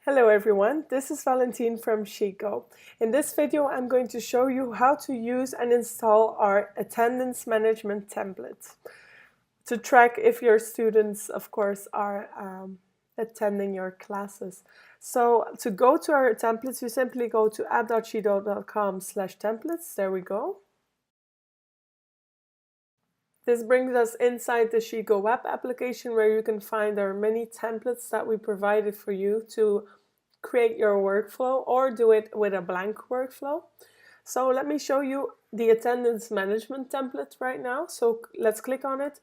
Hello everyone, this is Valentine from Chico. In this video I'm going to show you how to use and install our attendance management template to track if your students, of course, are attending your classes. So to go to our templates, you simply go to app.chico.com/templates. There we go. This brings us inside the Chico web application where you can find our many templates that we provided for you to create your workflow or do it with a blank workflow. So let me show you the attendance management template right now. So let's click on it.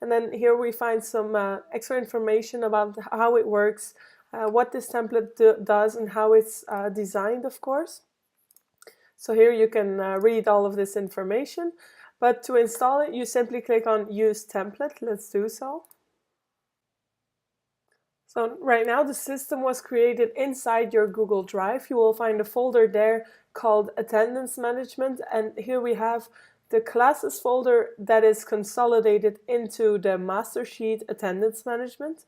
And then here we find some extra information about how it works, what this template does and how it's designed, of course. So here you can read all of this information. But to install it, you simply click on Use Template. Let's do so. So right now the system was created inside your Google Drive. You will find a folder there called Attendance Management, and here we have the classes folder that is consolidated into the master sheet Attendance Management.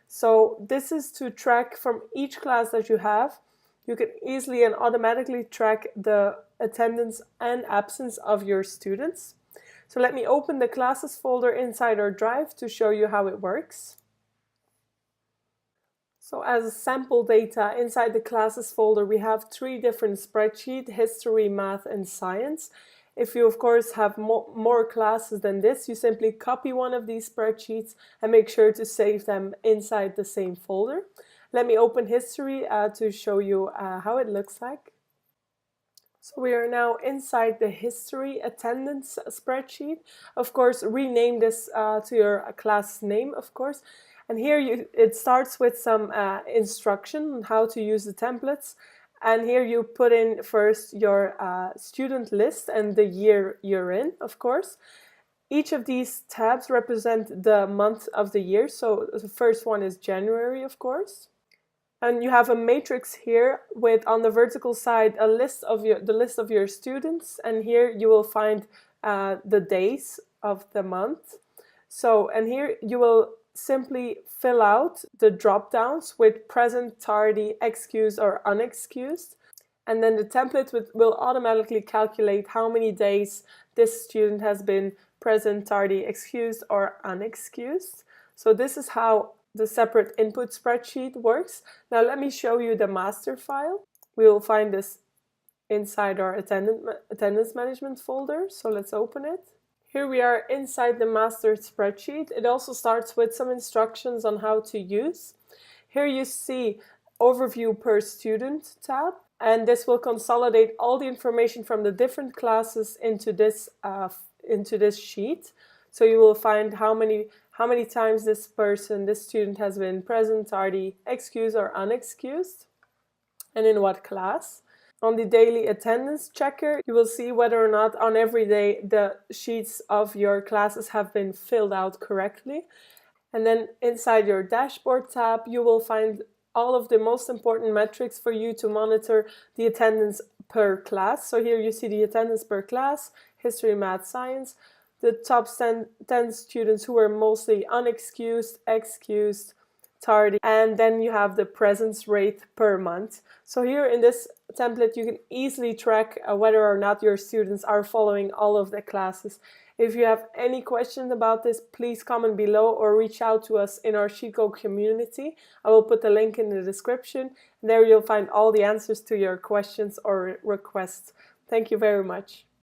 So this is to track from each class that you have. You can easily and automatically track the attendance and absence of your students. So let me open the classes folder inside our drive to show you how it works. So as sample data inside the classes folder, we have 3 different spreadsheets: history, math, and science. If you, of course, have more classes than this, you simply copy one of these spreadsheets and make sure to save them inside the same folder. Let me open history to show you how it looks like. So we are now inside the history attendance spreadsheet. Of course, rename this to your class name, of course. And here it starts with some instruction on how to use the templates. And here you put in first your student list and the year you're in, of course. Each of these tabs represent the month of the year. So the first one is January, of course. And you have a matrix here with, on the vertical side, the list of your students. And here you will find the days of the month. So, and here you will simply fill out the drop downs with present, tardy, excused, or unexcused. And then the template will automatically calculate how many days this student has been present, tardy, excused, or unexcused. So this is how the separate input spreadsheet works. Now let me show you the master file. We will find this inside our attendance management folder. So let's open it. Here we are inside the master spreadsheet. It also starts with some instructions on how to use. Here you see Overview per Student tab, and this will consolidate all the information from the different classes into this sheet. So you will find how many times this student has been present, tardy, excused, or unexcused, and in what class. On the daily attendance checker, you will see whether or not on every day the sheets of your classes have been filled out correctly. And then inside your dashboard tab, you will find all of the most important metrics for you to monitor the attendance per class. So here you see the attendance per class, history, math, science, the top 10 students who were mostly unexcused, excused, tardy, and then you have the presence rate per month. So here in this template you can easily track whether or not your students are following all of the classes. If you have any questions about this, please comment below or reach out to us in our Chico community. I will put the link in the description. There you'll find all the answers to your questions or requests. Thank you very much.